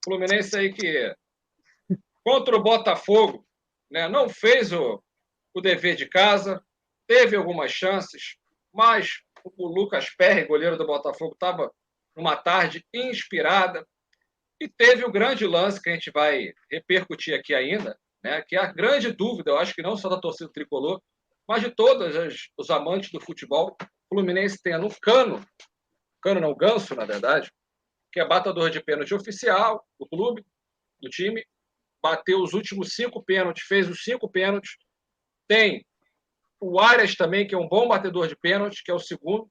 Fluminense aí que contra o Botafogo, né, não fez o dever de casa, teve algumas chances, mas o Lucas Perry, goleiro do Botafogo, estava numa tarde inspirada. E teve o grande lance que a gente vai repercutir aqui ainda, né, que é a grande dúvida, eu acho que não só da torcida tricolor, mas de todos os amantes do futebol. O Fluminense tem no Cano não, Ganso, na verdade, que é batedor de pênalti oficial do clube, do time, bateu os últimos 5 pênaltis, fez os 5 pênaltis. Tem o Arias também, que é um bom batedor de pênalti, que é o segundo.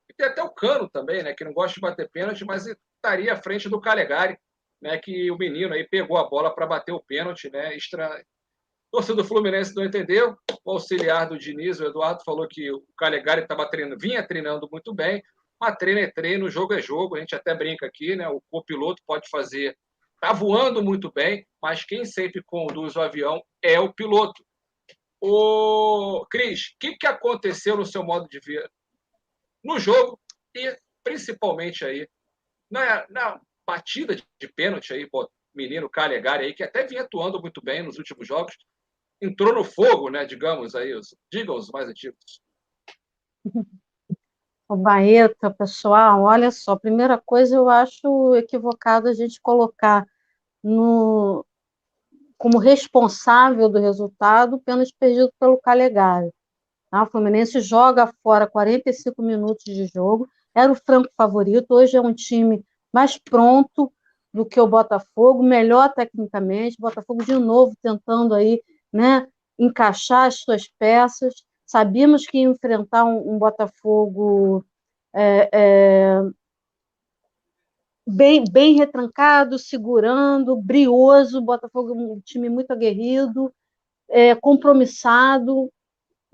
E tem até o Cano também, né, que não gosta de bater pênalti, mas estaria à frente do Calegari, né, que o menino aí pegou a bola para bater o pênalti, né? Torcedor do Fluminense não entendeu. O auxiliar do Diniz, o Eduardo, falou que o Calegari vinha treinando muito bem. Mas treino é treino, jogo é jogo. A gente até brinca aqui, né? O copiloto pode fazer. Tá voando muito bem, mas quem sempre conduz o avião é o piloto. O Cris, o que aconteceu no seu modo de ver no jogo e principalmente aí na batida de pênalti aí, pô, menino Calegari aí, que até vinha atuando muito bem nos últimos jogos, entrou no fogo, né, digamos aí, digam os mais antigos. O Baeta, pessoal, olha só, primeira coisa, eu acho equivocado a gente colocar no, como responsável do resultado o pênalti perdido pelo Calegari. Tá? O Fluminense joga fora 45 minutos de jogo, era o franco favorito, hoje é um time mais pronto do que o Botafogo, melhor tecnicamente, o Botafogo de novo tentando aí, né, encaixar as suas peças, sabíamos que ia enfrentar um Botafogo bem retrancado, segurando, brioso, o Botafogo é um time muito aguerrido, compromissado,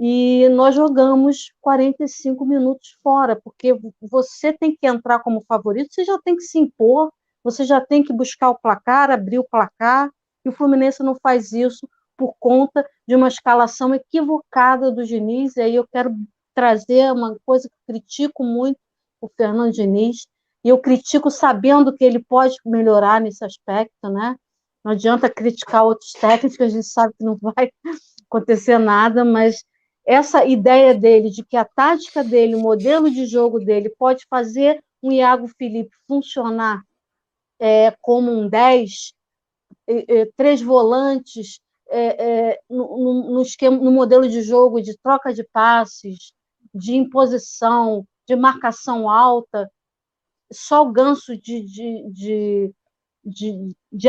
e nós jogamos 45 minutos fora, porque você tem que entrar como favorito, você já tem que se impor, você já tem que buscar o placar, abrir o placar, e o Fluminense não faz isso por conta de uma escalação equivocada do Diniz, e aí eu quero trazer uma coisa que eu critico muito o Fernando Diniz, e eu critico sabendo que ele pode melhorar nesse aspecto, né? Não adianta criticar outros técnicos, a gente sabe que não vai acontecer nada, mas essa ideia dele de que a tática dele, o modelo de jogo dele pode fazer um Iago Felipe funcionar como um 10, 3 volantes, no modelo de jogo de troca de passes, de imposição, de marcação alta, só o Ganso de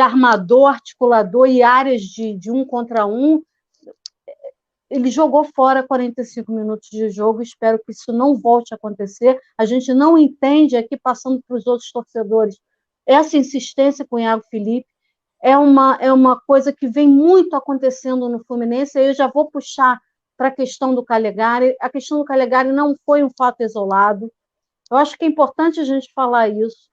armador, articulador e áreas de um contra um, ele jogou fora 45 minutos de jogo, espero que isso não volte a acontecer. A gente não entende aqui, passando para os outros torcedores, essa insistência com o Iago Felipe é uma coisa que vem muito acontecendo no Fluminense, aí eu já vou puxar para a questão do Calegari. A questão do Calegari não foi um fato isolado, eu acho que é importante a gente falar isso.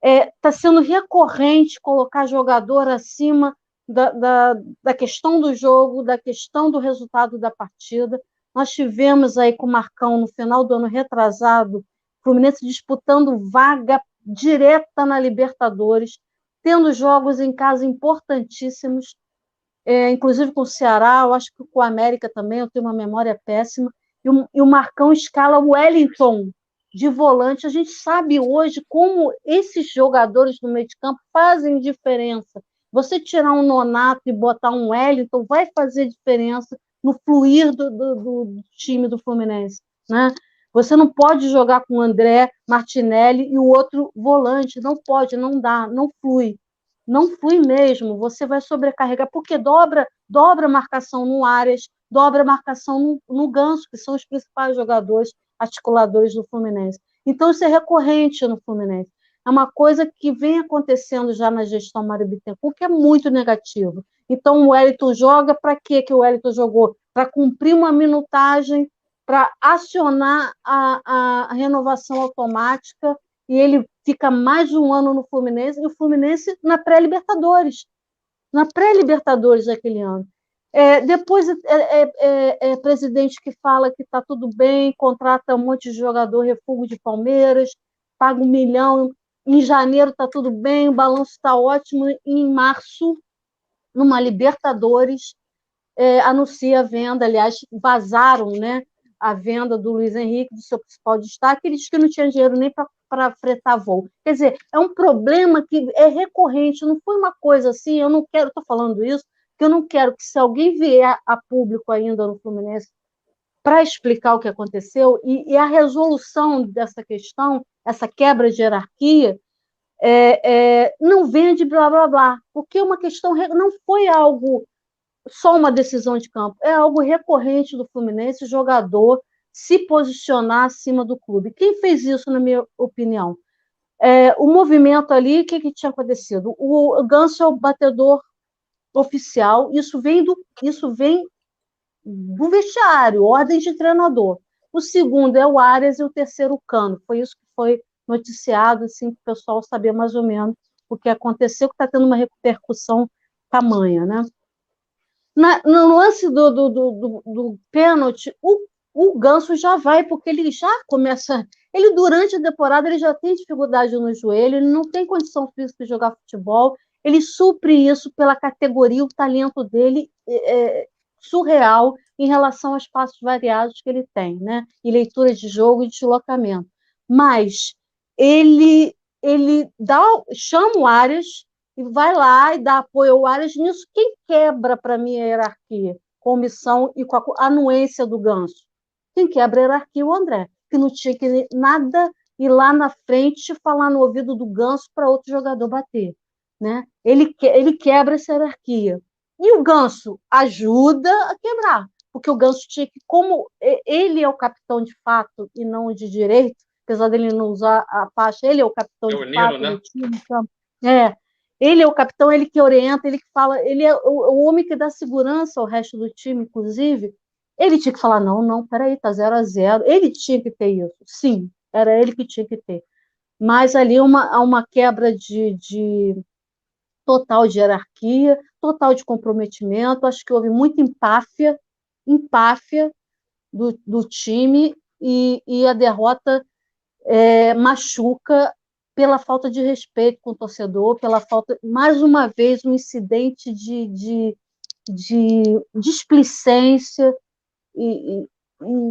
Está sendo recorrente colocar jogador acima da questão do jogo, da questão do resultado da partida. Nós tivemos aí com o Marcão, no final do ano retrasado, o Fluminense disputando vaga direta na Libertadores, tendo jogos em casa importantíssimos, inclusive com o Ceará, eu acho que com o América também, eu tenho uma memória péssima, e o Marcão escala o Wellington de volante. A gente sabe hoje como esses jogadores no meio de campo fazem diferença. Você tirar um Nonato e botar um Wellington vai fazer diferença no fluir do time do Fluminense, né? Você não pode jogar com o André, Martinelli e o outro volante, não pode, não dá, não flui. Não flui mesmo, você vai sobrecarregar, porque dobra a marcação no Arias, dobra a marcação no Ganso, que são os principais jogadores articuladores do Fluminense. Então, isso é recorrente no Fluminense. É uma coisa que vem acontecendo já na gestão Mário Bittencourt, que é muito negativo. Então, o Wellington joga para quê que o Wellington jogou? Para cumprir uma minutagem, para acionar a renovação automática, e ele fica mais de um ano no Fluminense, e o Fluminense na pré-Libertadores daquele ano. Depois presidente que fala que está tudo bem, contrata um monte de jogador refúgio de Palmeiras, paga 1 milhão em janeiro está tudo bem, o balanço está ótimo, e em março, numa Libertadores, anuncia a venda, aliás, vazaram, né, a venda do Luiz Henrique, do seu principal destaque, ele disse que não tinha dinheiro nem para fretar voo. Quer dizer, é um problema que é recorrente, não foi uma coisa assim, eu não quero, estou falando isso, porque eu não quero que, se alguém vier a público ainda no Fluminense para explicar o que aconteceu, e a resolução dessa questão, essa quebra de hierarquia, não vende blá blá blá, porque uma questão não foi algo só uma decisão de campo, é algo recorrente do Fluminense, o jogador se posicionar acima do clube. Quem fez isso, na minha opinião? O movimento ali, o que tinha acontecido? O Ganso é o batedor oficial, isso vem do vestiário, ordem de treinador. O segundo é o Arias e o terceiro o Cano. Foi isso que foi noticiado, assim, para o pessoal saber mais ou menos o que aconteceu, que está tendo uma repercussão tamanha, né? No lance do pênalti, o Ganso já vai, porque ele já começa. Ele, durante a temporada, ele já tem dificuldade no joelho, ele não tem condição física de jogar futebol, ele supre isso pela categoria, o talento dele surreal em relação aos passos variados que ele tem, né? E leitura de jogo e deslocamento. Mas ele chama o Arias e vai lá e dá apoio ao Arias. Nisso, quem quebra para mim a hierarquia? Com omissão e com a anuência do Ganso. Quem quebra a hierarquia é o André, que não tinha que nada ir lá na frente falar no ouvido do Ganso para outro jogador bater. Né? Ele quebra essa hierarquia. E o Ganso ajuda a quebrar, porque o Ganso tinha que, como ele é o capitão de fato e não de direito, apesar dele não usar a faixa, ele é o capitão de fato do time. Então, ele é o capitão, ele que orienta, ele que fala, ele é o homem que dá segurança ao resto do time, inclusive. Ele tinha que falar, não, peraí, tá 0-0. Ele tinha que ter isso, sim, era ele que tinha que ter. Mas ali há uma quebra de total de hierarquia, total de comprometimento, acho que houve muita empáfia do time, e a derrota machuca pela falta de respeito com o torcedor, pela falta, mais uma vez, um incidente de displicência e,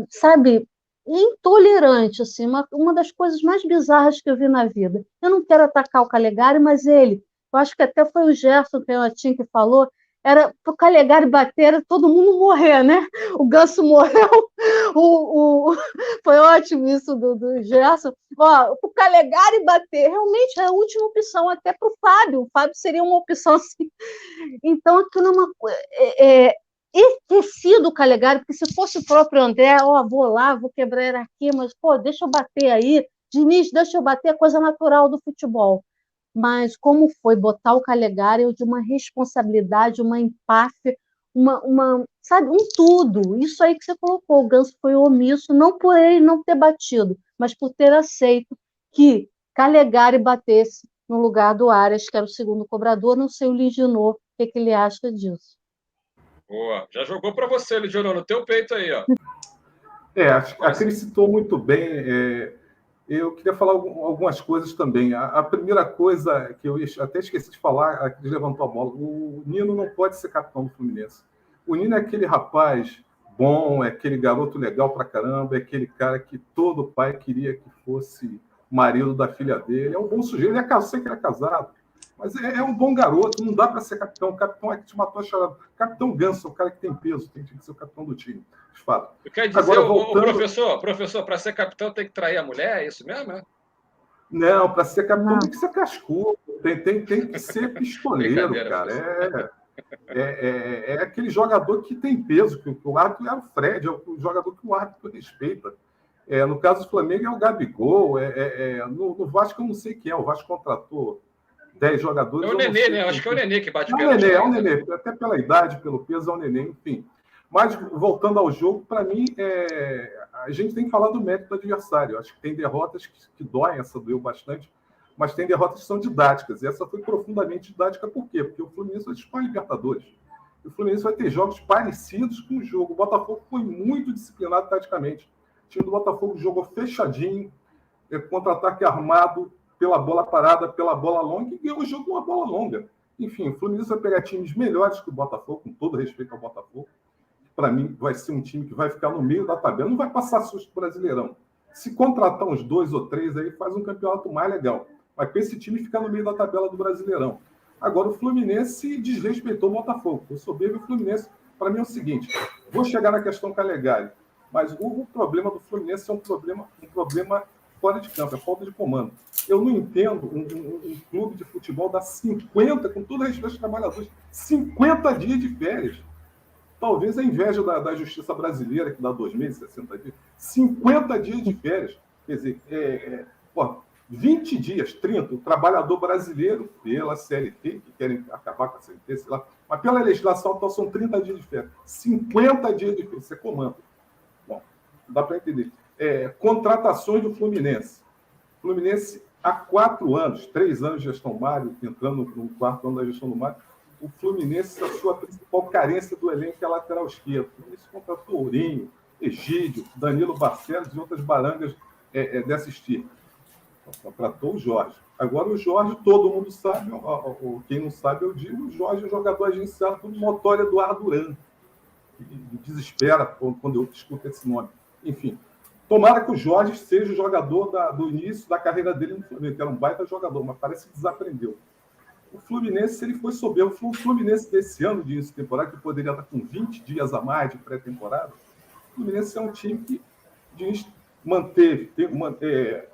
sabe, intolerante, assim, uma das coisas mais bizarras que eu vi na vida. Eu não quero atacar o Calegari, mas eu acho que até foi o Gerson Penatinho que falou, era para o Calegari bater, era todo mundo morrer, né? O Ganso morreu, foi ótimo isso do Gerson. O Calegari bater, realmente é a última opção, até para o Fábio seria uma opção assim. Então, aquilo é uma coisa... esquecido o Calegari, porque se fosse o próprio André, vou lá, vou quebrar a hierarquia, mas, deixa eu bater aí, Diniz, deixa eu bater, é coisa natural do futebol. Mas como foi botar o Calegari de uma responsabilidade, uma empáfia, sabe, um tudo. Isso aí que você colocou, o Ganso foi omisso, não por ele não ter batido, mas por ter aceito que Calegari batesse no lugar do Arias, que era o segundo cobrador. Não sei o Liginor, o que ele acha disso. Boa, já jogou para você, Liginor, no teu peito aí, ó. Acho que ele citou muito bem. Eu queria falar algumas coisas também. A primeira coisa que eu até esqueci de falar, que levantou a bola, o Nino não pode ser capitão do Fluminense. O Nino é aquele rapaz bom, é aquele garoto legal pra caramba, é aquele cara que todo pai queria que fosse marido da filha dele. É um bom sujeito, eu sei que ele é casado, mas é um bom garoto, não dá para ser capitão. O capitão é que te matou a charada. Capitão Ganso é o cara que tem peso, tem que ser o capitão do time, de fato. Quer dizer, agora, voltando... professor, para ser capitão tem que trair a mulher, é isso mesmo? É? Não, para ser capitão tem que ser cascudo, tem que ser pistoleiro, cara. É aquele jogador que tem peso, que o árbitro é o Fred, é o jogador que o árbitro respeita. No caso do Flamengo é o Gabigol, no Vasco eu não sei quem é, o Vasco contratou 10 jogadores. É o Nenê, né? Acho que é o Nenê que bate pênalti. É o Nenê, até pela idade, pelo peso, é o Nenê, enfim. Mas, voltando ao jogo, para mim, a gente tem que falar do mérito do adversário. Acho que tem derrotas que doem, essa doeu bastante, mas tem derrotas que são didáticas. E essa foi profundamente didática, por quê? Porque o Fluminense vai disputar Libertadores. E o Fluminense vai ter jogos parecidos com o jogo. O Botafogo foi muito disciplinado taticamente. O time do Botafogo jogou fechadinho, contra-ataque armado, pela bola parada, pela bola longa, e ganhou o jogo com uma bola longa. Enfim, o Fluminense vai pegar times melhores que o Botafogo, com todo respeito ao Botafogo. Para mim, vai ser um time que vai ficar no meio da tabela, não vai passar susto Brasileirão. Se contratar uns 2 ou 3 aí, faz um campeonato mais legal. Mas para esse time ficar no meio da tabela do Brasileirão. Agora, o Fluminense desrespeitou o Botafogo. O soberbo Fluminense, para mim, é o seguinte: vou chegar na questão Calegari, mas o problema do Fluminense é um problema fora de campo, é falta de comando. Eu não entendo um clube de futebol dar 50, com todo respeito aos trabalhadores, 50 dias de férias. Talvez a inveja da justiça brasileira, que dá 2 meses, 60 dias, 50 dias de férias. Quer dizer, 20 dias, 30, o trabalhador brasileiro, pela CLT, que querem acabar com a CLT, sei lá, mas pela legislação atual são 30 dias de férias. 50 dias de férias, isso é comando. Bom, dá para entender. Contratações do Fluminense. Fluminense, há 4 anos, 3 anos de gestão Mário, entrando no 4º ano da gestão do Mário, o Fluminense, a sua principal carência do elenco é a lateral esquerda. O Fluminense contratou Ourinho, Egídio, Danilo Barcelos e outras barangas dessa estirpe. Contratou o Jorge. Agora o Jorge, todo mundo sabe, quem não sabe eu digo, o Jorge é um jogador agenciado por notório Eduardo Duran. Me desespera quando eu escuto esse nome. Enfim, tomara que o Jorge seja o jogador do início da carreira dele no Flamengo, que era um baita jogador, mas parece que desaprendeu. O Fluminense, ele foi soberbo. O Fluminense desse ano de início de temporada, que poderia estar com 20 dias a mais de pré-temporada, o Fluminense é um time que manteve,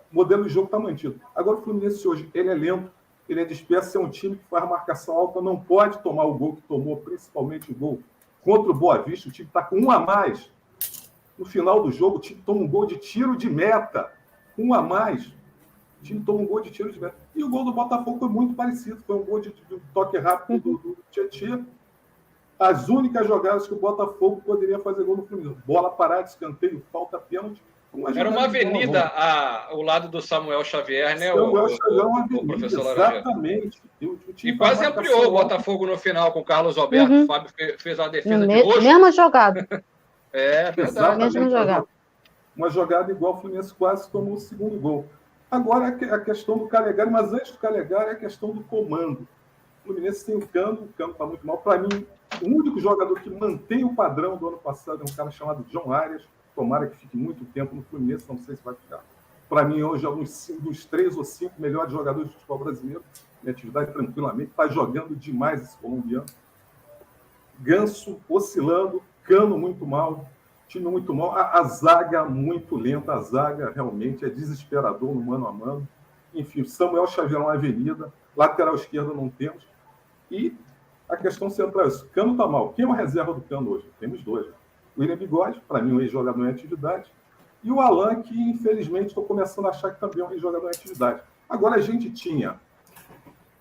o modelo de jogo está mantido. Agora o Fluminense hoje, ele é lento, ele é disperso, é um time que faz marcação alta, não pode tomar o gol que tomou, principalmente o gol contra o Boa Vista. O time está com 1 a mais. No final do jogo, o time toma um gol de tiro de meta. 1 a mais. O time toma um gol de tiro de meta. E o gol do Botafogo foi muito parecido. Foi um gol de toque rápido do Tietchan. As únicas jogadas que o Botafogo poderia fazer gol no Fluminense. Bola parada, escanteio, falta, pênalti. Era uma avenida ao lado do Samuel Xavier, né? Samuel Xavier é uma avenida, o professor Laranjeira. Exatamente. E quase ampliou o Botafogo no final com o Carlos Alberto. O Fábio fez uma defesa de roxo. Mesma jogada. Verdade. Mesma jogada. Uma jogada igual o Fluminense quase tomou o segundo gol. Agora a questão do Calegari, mas antes do Calegari é a questão do comando. O Fluminense tem o Cano está muito mal. Para mim, o único jogador que mantém o padrão do ano passado é um cara chamado John Arias. Tomara que fique muito tempo no Fluminense, não sei se vai ficar. Para mim, hoje é um dos 3 ou 5 melhores jogadores de futebol brasileiro. Minha atividade tranquilamente. Está jogando demais esse colombiano. Ganso oscilando, Cano muito mal, time muito mal. A zaga muito lenta, a zaga realmente é desesperador no mano a mano. Enfim, Samuel Xavier é uma avenida, lateral esquerda não temos. E a questão central é isso. Cano está mal. Quem é a reserva do Cano hoje? Temos 2. O William Bigode, para mim, um ex-jogador em atividade. E o Alan, que, infelizmente, estou começando a achar que também é um ex-jogador em atividade. Agora, a gente tinha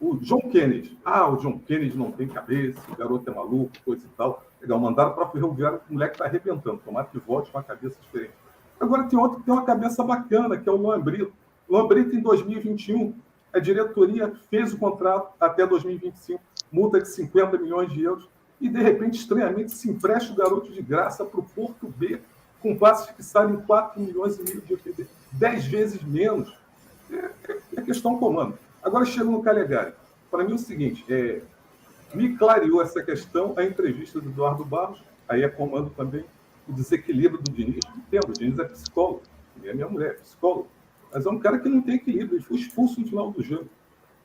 o John Kennedy. O John Kennedy não tem cabeça, o garoto é maluco, coisa e tal. Legal, mandaram para o Ferroviário, o moleque está arrebentando. Tomara que volte com uma cabeça diferente. Agora, tem outro que tem uma cabeça bacana, que é o Luan Brito. Luan Brito, em 2021, a diretoria fez o contrato até 2025, multa de 50 milhões de euros. E, de repente, estranhamente, se empresta o garoto de graça para o Porto B, com passe fixado em 4 milhões e meio de EPD, 10 vezes menos. É questão comando. Agora chega no Calegari. Para mim é o seguinte, me clareou essa questão a entrevista do Eduardo Barros, aí é comando também, o desequilíbrio do Diniz. Entendo, o Diniz é psicólogo, é minha mulher, é psicólogo, mas é um cara que não tem equilíbrio, ele foi expulso no final do jogo.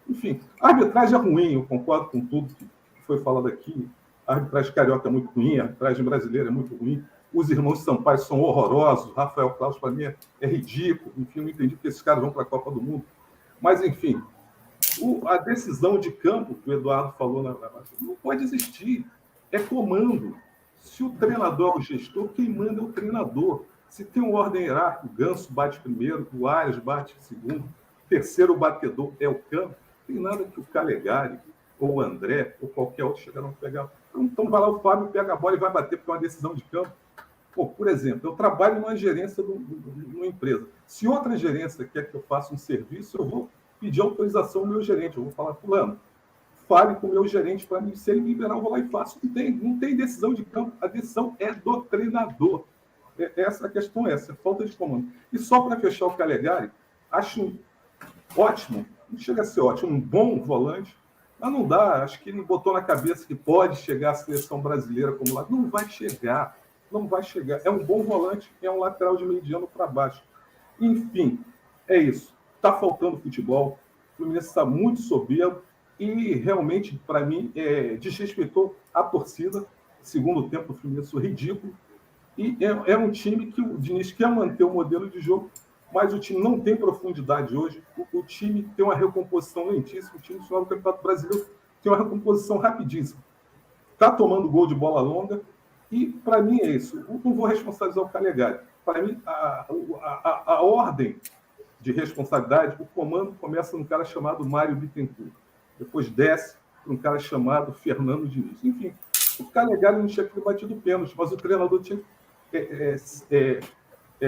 Enfim, a arbitragem é ruim, eu concordo com tudo que foi falado aqui. A arbitragem carioca é muito ruim, a arbitragem brasileira é muito ruim. Os irmãos Sampaio são horrorosos. Rafael Claus, para mim, é ridículo. Enfim, eu não entendi porque esses caras vão para a Copa do Mundo. Mas, enfim, a decisão de campo que o Eduardo falou não pode existir. É comando. Se o treinador é o gestor, quem manda é o treinador. Se tem uma ordem hierárquica, o Ganso bate primeiro, o Arias bate segundo, o terceiro batedor é o Cano. Não tem nada que o Calegari ou o André, ou qualquer outro chegaram a pegar. Então vai lá o Fábio, pega a bola e vai bater, porque é uma decisão de campo. Por exemplo, eu trabalho numa gerência de uma empresa. Se outra gerência quer que eu faça um serviço, eu vou pedir autorização ao meu gerente. Eu vou falar, fulano, fale com o meu gerente para mim. Se ele me liberar, eu vou lá e faço. Não tem decisão de campo. A decisão é do treinador. Essa a questão é essa, falta de comando. E só para fechar o Calegari, acho ótimo, não chega a ser ótimo, um bom volante, mas não dá. Acho que ele botou na cabeça que pode chegar à seleção brasileira como lá. Não vai chegar, não vai chegar. É um bom volante, é um lateral de mediano para baixo. Enfim, é isso. Está faltando futebol, o Fluminense está muito soberbo e realmente, para mim, desrespeitou a torcida. Segundo tempo, o Fluminense foi ridículo. E é um time que o Diniz quer manter o modelo de jogo, mas o time não tem profundidade hoje. O time tem uma recomposição lentíssima. O time do Campeonato Brasileiro tem uma recomposição rapidíssima. Está tomando gol de bola longa. E, para mim, é isso. Não vou responsabilizar o Calegari. Para mim, a ordem de responsabilidade, o comando começa num cara chamado Mário Bittencourt. Depois desce para um cara chamado Fernando Diniz. Enfim, o Calegari não tinha que ter batido pênalti, mas o treinador tinha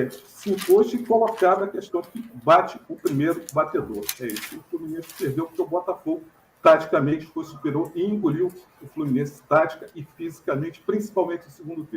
se impôs e colocado a questão que bate o primeiro batedor. É isso. O Fluminense perdeu porque o Botafogo, taticamente, foi superior e engoliu o Fluminense tática e fisicamente, principalmente no segundo tempo.